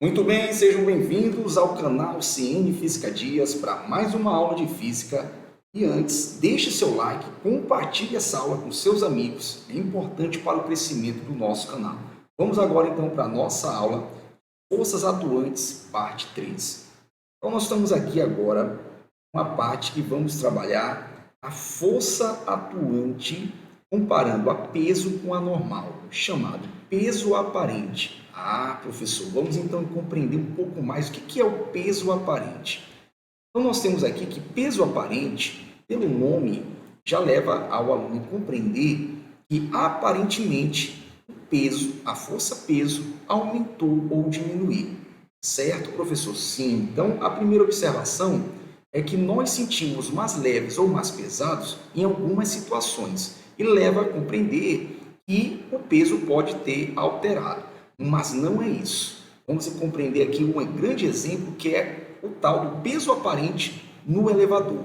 Muito bem, sejam bem-vindos ao canal CN Física Dias para mais uma aula de física. E antes, deixe seu like, compartilhe essa aula com seus amigos, é importante para o crescimento do nosso canal. Vamos agora então para a nossa aula, Forças Atuantes, parte 3. Então nós estamos aqui agora, uma parte que vamos trabalhar a força atuante comparando a peso com a normal, chamado peso aparente. Professor, vamos então compreender um pouco mais o que é o peso aparente. Então, nós temos aqui que peso aparente, pelo nome, já leva ao aluno a compreender que aparentemente o peso, a força-peso, aumentou ou diminuiu. Certo, professor? Sim. Então, a primeira observação é que nós sentimos mais leves ou mais pesados em algumas situações e leva a compreender que o peso pode ter alterado. Mas não é isso. Vamos compreender aqui um grande exemplo que é o tal do peso aparente no elevador.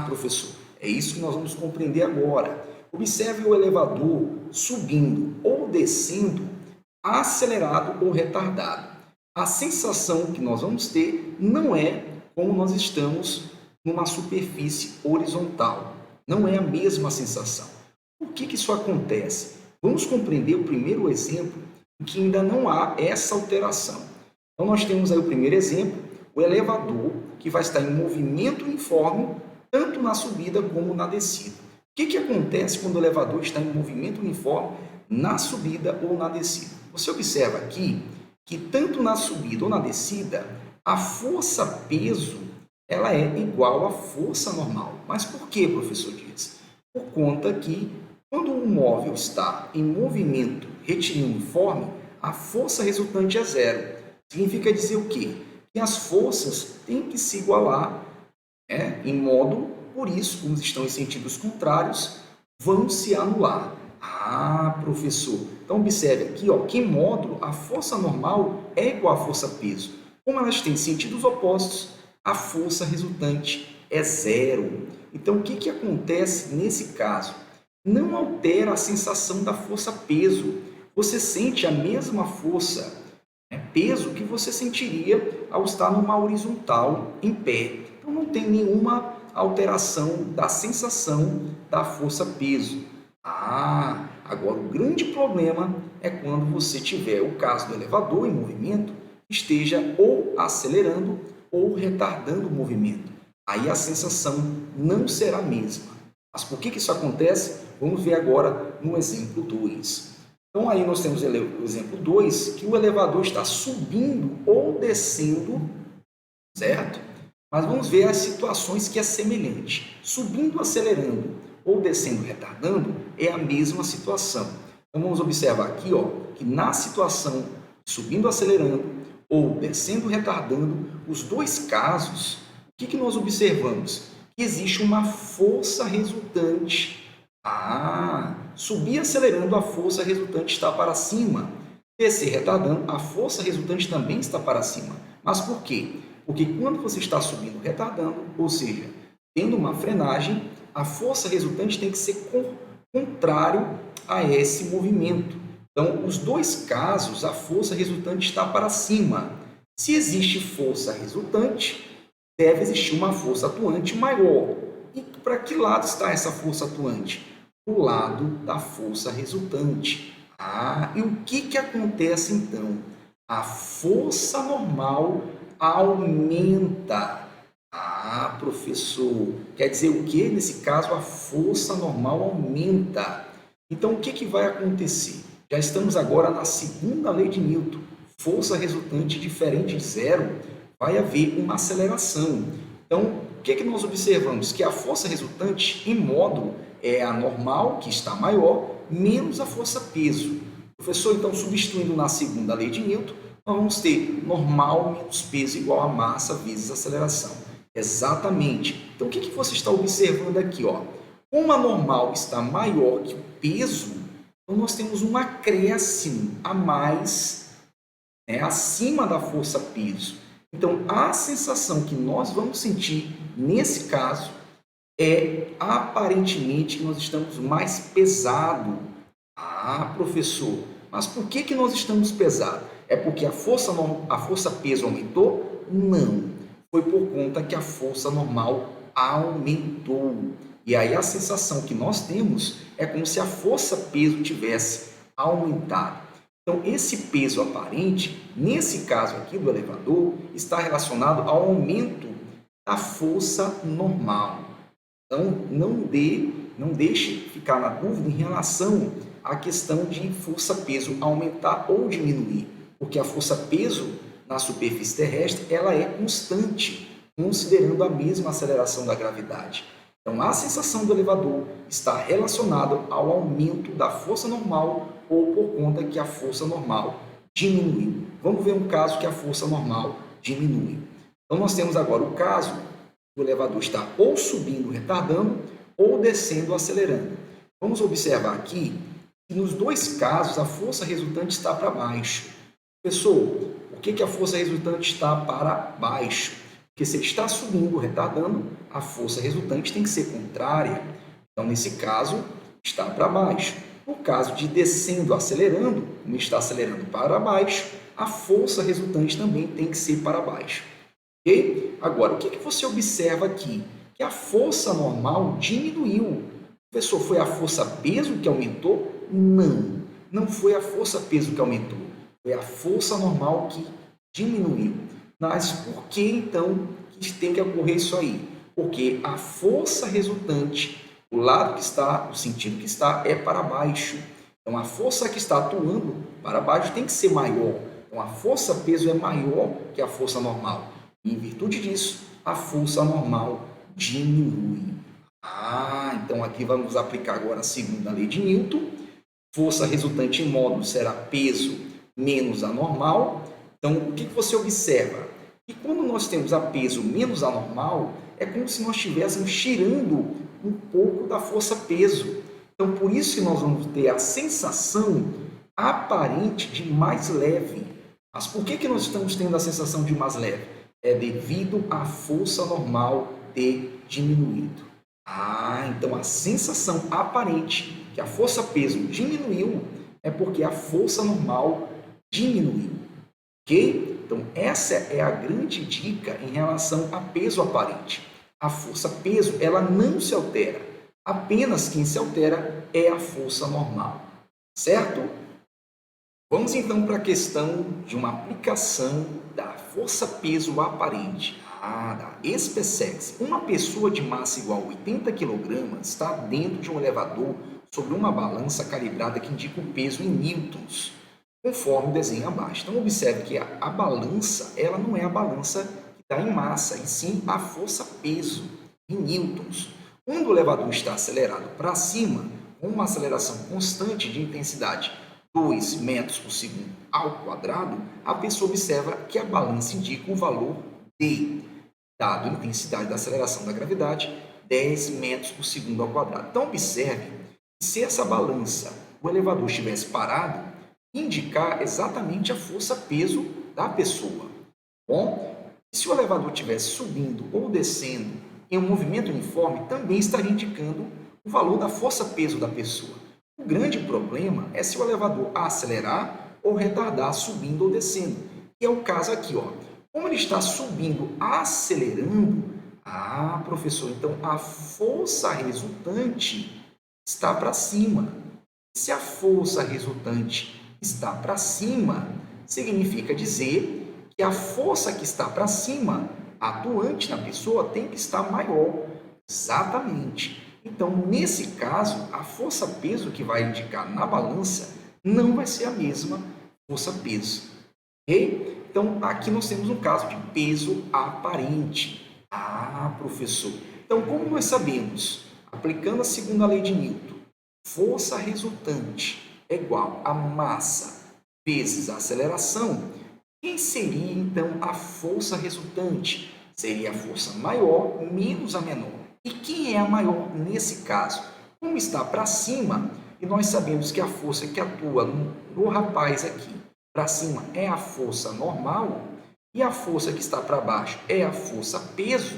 Professor, é isso que nós vamos compreender agora. Observe o elevador subindo ou descendo, acelerado ou retardado. A sensação que nós vamos ter não é como nós estamos numa superfície horizontal. Não é a mesma sensação. Por que isso acontece? Vamos compreender o primeiro exemplo em que ainda não há essa alteração. Então, nós temos aí o primeiro exemplo, o elevador, que vai estar em movimento uniforme, tanto na subida como na descida. O que acontece quando o elevador está em movimento uniforme na subida ou na descida? Você observa aqui que tanto na subida ou na descida, a força-peso ela é igual à força normal. Mas por que, professor Dias? Por conta que quando o móvel está em movimento retilíneo uniforme, a força resultante é zero. Significa dizer o quê? Que as forças têm que se igualar em módulo, por isso, como estão em sentidos contrários, vão se anular. Professor, então observe aqui que em módulo a força normal é igual à força-peso. Como elas têm sentidos opostos, a força resultante é zero. Então, o que acontece nesse caso? Não altera a sensação da força-peso. Você sente a mesma força, peso, que você sentiria ao estar numa horizontal em pé. Então, não tem nenhuma alteração da sensação da força-peso. Agora o grande problema é quando você tiver o caso do elevador em movimento, esteja ou acelerando ou retardando o movimento. Aí a sensação não será a mesma. Mas por que isso acontece? Vamos ver agora no exemplo 2. Então, aí nós temos o exemplo 2, que o elevador está subindo ou descendo, certo? Mas vamos ver as situações que é semelhante. Subindo, acelerando ou descendo, retardando, é a mesma situação. Então, vamos observar aqui que na situação subindo, acelerando ou descendo, retardando, os dois casos, o que nós observamos? Que existe uma força resultante. Subir acelerando, a força resultante está para cima. Descer retardando, a força resultante também está para cima. Mas por quê? Porque quando você está subindo retardando, ou seja, tendo uma frenagem, a força resultante tem que ser contrário a esse movimento. Então, os dois casos, a força resultante está para cima. Se existe força resultante, deve existir uma força atuante maior. E para que lado está essa força atuante? Do lado da força resultante. E o que acontece então? A força normal aumenta. Professor, quer dizer o que? Nesse caso, a força normal aumenta. Então, o que vai acontecer? Já estamos agora na segunda lei de Newton. Força resultante diferente de zero, vai haver uma aceleração. Então, o que nós observamos? Que a força resultante em módulo é a normal, que está maior, menos a força-peso. Professor, então, substituindo na segunda lei de Newton, nós vamos ter normal menos peso igual a massa vezes aceleração. Exatamente. Então, o que você está observando aqui? Como a normal está maior que o peso, então nós temos um acréscimo a mais acima da força-peso. Então, a sensação que nós vamos sentir nesse caso é aparentemente que nós estamos mais pesado. Professor, mas por que nós estamos pesados? É porque a força peso aumentou? Não. Foi por conta que a força normal aumentou. E aí a sensação que nós temos é como se a força peso tivesse aumentado. Então, esse peso aparente, nesse caso aqui do elevador, está relacionado ao aumento da força normal. Então, não deixe ficar na dúvida em relação à questão de força-peso aumentar ou diminuir, porque a força-peso na superfície terrestre ela é constante, considerando a mesma aceleração da gravidade. Então, a sensação do elevador está relacionada ao aumento da força normal ou por conta que a força normal diminuiu. Vamos ver um caso que a força normal diminui. Então, nós temos agora o caso do elevador está ou subindo, retardando, ou descendo, acelerando. Vamos observar aqui que nos dois casos a força resultante está para baixo. Professor, por que a força resultante está para baixo? Porque se ele está subindo, retardando, a força resultante tem que ser contrária. Então, nesse caso, está para baixo. No caso de descendo, acelerando, como está acelerando para baixo, a força resultante também tem que ser para baixo. Ok? Agora, o que você observa aqui? Que a força normal diminuiu. Professor, foi a força-peso que aumentou? Não, não foi a força-peso que aumentou. Foi a força normal que diminuiu. Mas por que, então, que tem que ocorrer isso aí? Porque a força resultante, o lado que está, o sentido que está, é para baixo. Então, a força que está atuando para baixo tem que ser maior. Então, a força-peso é maior que a força normal. E, em virtude disso, a força normal diminui. Então aqui vamos aplicar agora a segunda lei de Newton. Força resultante em módulo será peso menos a normal. Então, o que você observa? Que quando nós temos a peso menos a normal, é como se nós estivéssemos tirando um pouco da força-peso. Então, por isso que nós vamos ter a sensação aparente de mais leve. Mas por que nós estamos tendo a sensação de mais leve? É devido à força normal ter diminuído. Então a sensação aparente que a força-peso diminuiu é porque a força normal diminuiu. Ok? Então essa é a grande dica em relação a peso aparente. A força-peso ela não se altera. Apenas quem se altera é a força normal. Certo? Vamos então para a questão de uma aplicação da força-peso aparente, da SpaceX. Uma pessoa de massa igual a 80 kg está dentro de um elevador sobre uma balança calibrada que indica o peso em newtons, conforme o desenho abaixo. Então, observe que a balança ela não é a balança que está em massa, e sim a força-peso em newtons. Quando o elevador está acelerado para cima, com uma aceleração constante de intensidade 2 metros por segundo ao quadrado, a pessoa observa que a balança indica o valor D, dado a intensidade da aceleração da gravidade, 10 metros por segundo ao quadrado. Então, observe que se essa balança, o elevador estivesse parado, indicar exatamente a força-peso da pessoa. Bom, se o elevador estivesse subindo ou descendo em um movimento uniforme, também estaria indicando o valor da força-peso da pessoa. O grande problema é se o elevador acelerar ou retardar subindo ou descendo, que é o caso aqui. Como ele está subindo, acelerando, professor, então a força resultante está para cima. Se a força resultante está para cima, significa dizer que a força que está para cima, atuante na pessoa, tem que estar maior. Exatamente. Então, nesse caso, a força-peso que vai indicar na balança não vai ser a mesma força-peso. Ok? Então, aqui nós temos um caso de peso aparente. Professor. Então, como nós sabemos, aplicando a segunda lei de Newton, força resultante é igual a massa vezes a aceleração, quem seria, então, a força resultante? Seria a força maior menos a menor. E quem é a maior nesse caso? Como está para cima, e nós sabemos que a força que atua no rapaz aqui para cima é a força normal, e a força que está para baixo é a força-peso,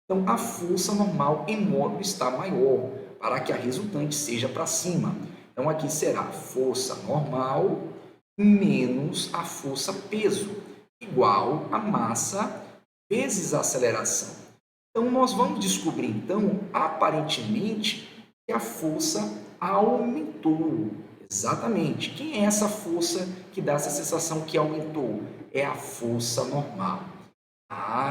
então a força normal em módulo está maior, para que a resultante seja para cima. Então aqui será força normal menos a força peso, igual a massa vezes a aceleração. Então, nós vamos descobrir, então, aparentemente, que a força aumentou. Exatamente. Quem é essa força que dá essa sensação que aumentou? É a força normal.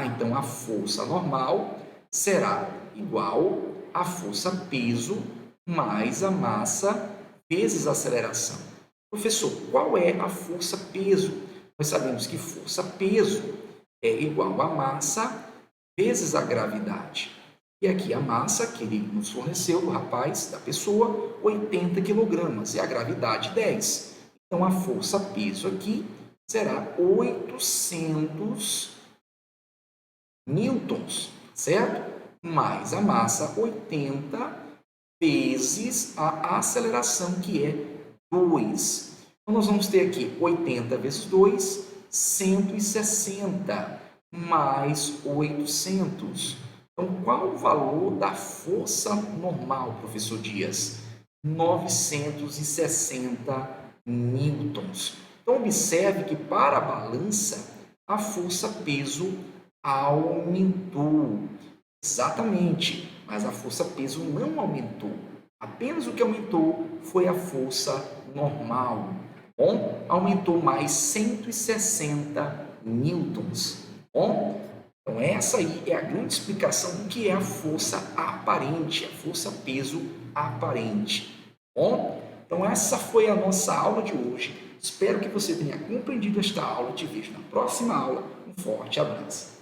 Então a força normal será igual à força peso mais a massa vezes a aceleração. Professor, qual é a força peso? Nós sabemos que força peso é igual a massa vezes a gravidade. E aqui a massa que ele nos forneceu, do rapaz, da pessoa, 80 quilogramas, e a gravidade 10. Então a força peso aqui será 800 newtons, certo? Mais a massa 80 vezes a aceleração, que é 2. Então, nós vamos ter aqui 80 vezes 2, 160, mais 800. Então, qual o valor da força normal, professor Dias? 960 newtons. Então, observe que para a balança, a força-peso aumentou. Exatamente, mas a força-peso não aumentou. Apenas o que aumentou foi a força normal. Bom, aumentou mais 160 newtons. Bom, então essa aí é a grande explicação do que é a força aparente, a força-peso aparente. Bom, então essa foi a nossa aula de hoje. Espero que você tenha compreendido esta aula. Te vejo na próxima aula. Um forte abraço.